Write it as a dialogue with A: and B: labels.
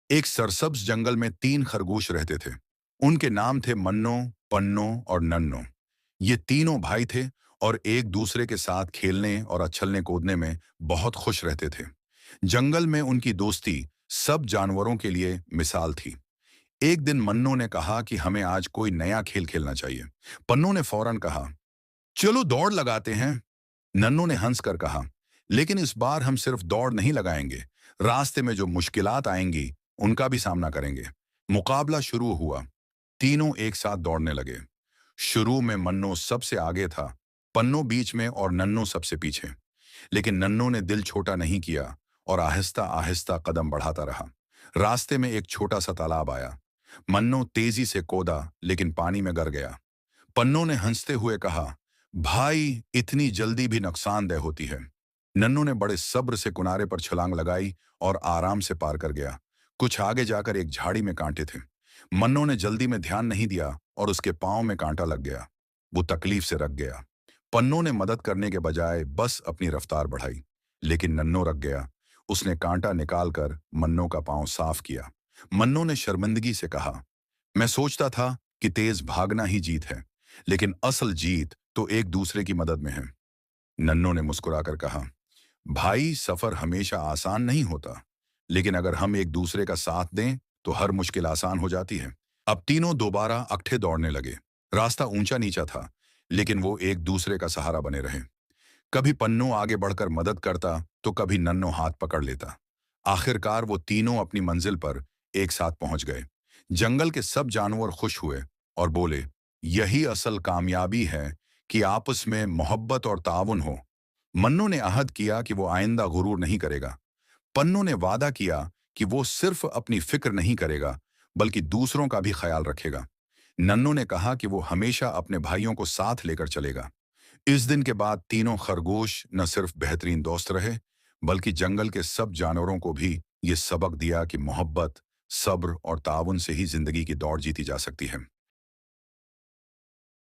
A: एक सरसब्ज जंगल में 3 खरगोश रहते थे। उनके नाम थे मन्नो, पन्नो और नन्नो। ये तीनों भाई थे और एक दूसरे के साथ खेलने और अच्छलने कूदने में बहुत खुश रहते थे। जंगल में उनकी दोस्ती सब जानवरों के लिए मिसाल थी। एक दिन मन्नो ने कहा कि हमें आज कोई नया खेल खेलना चाहिए। पन्नो ने फौरन कहा, चलो दौड़ लगाते हैं। नन्नो ने हंसकर कहा, लेकिन इस बार हम सिर्फ दौड़ नहीं लगाएंगे, रास्ते में जो मुश्किलात आएंगी उनका भी सामना करेंगे। मुकाबला शुरू हुआ। तीनों एक साथ दौड़ने लगे। शुरू में मन्नो सबसे आगे था, पन्नो बीच में और नन्नो सबसे पीछे। लेकिन नन्नो ने दिल छोटा नहीं किया और आहिस्ता आहिस्ता कदम बढ़ाता रहा। रास्ते में एक छोटा सा तालाब आया। मन्नो तेजी से कूदा लेकिन पानी में गिर गया। पन्नो ने हंसते हुए कहा, भाई इतनी जल्दी भी नुकसानदेह होती है। नन्नू ने बड़े सब्र से किनारे पर छलांग लगाई और आराम से पार कर गया। कुछ आगे जाकर एक झाड़ी में कांटे थे। मन्नो ने जल्दी में ध्यान नहीं दिया और उसके पांव में कांटा लग गया। वो तकलीफ से रख गया। पन्नो ने मदद करने के बजाय बस अपनी रफ्तार बढ़ाई। लेकिन नन्नो रख गया। उसने कांटा निकालकर मन्नो का पांव साफ किया। मन्नो ने शर्मिंदगी से कहा, मैं सोचता था कि तेज भागना ही जीत है, लेकिन असल जीत तो एक दूसरे की मदद में है। नन्नो ने मुस्कुराकर कहा, भाई सफर हमेशा आसान नहीं होता, लेकिन अगर हम एक दूसरे का साथ दें तो हर मुश्किल आसान हो जाती है। अब तीनों दोबारा अकठे दौड़ने लगे। रास्ता ऊंचा नीचा था, लेकिन वो एक दूसरे का सहारा बने रहे। कभी पन्नो आगे बढ़कर मदद करता तो कभी नन्नो हाथ पकड़ लेता। आखिरकार वो तीनों अपनी मंजिल पर एक साथ पहुंच गए। जंगल के सब जानवर खुश हुए और बोले, यही असल कामयाबी है कि आपस में मोहब्बत और ताउन हो। मन्नो ने अहद किया कि वो आइंदा गुरूर नहीं करेगा। पन्नो ने वादा किया कि वो सिर्फ अपनी फिक्र नहीं करेगा, बल्कि दूसरों का भी ख्याल रखेगा। नन्नो ने कहा कि वो हमेशा अपने भाइयों को साथ लेकर चलेगा। इस दिन के बाद तीनों खरगोश न सिर्फ बेहतरीन दोस्त रहे, बल्कि जंगल के सब जानवरों को भी ये सबक दिया कि मोहब्बत, सब्र और ताउन से ही जिंदगी की दौड़ जीती जा सकती है।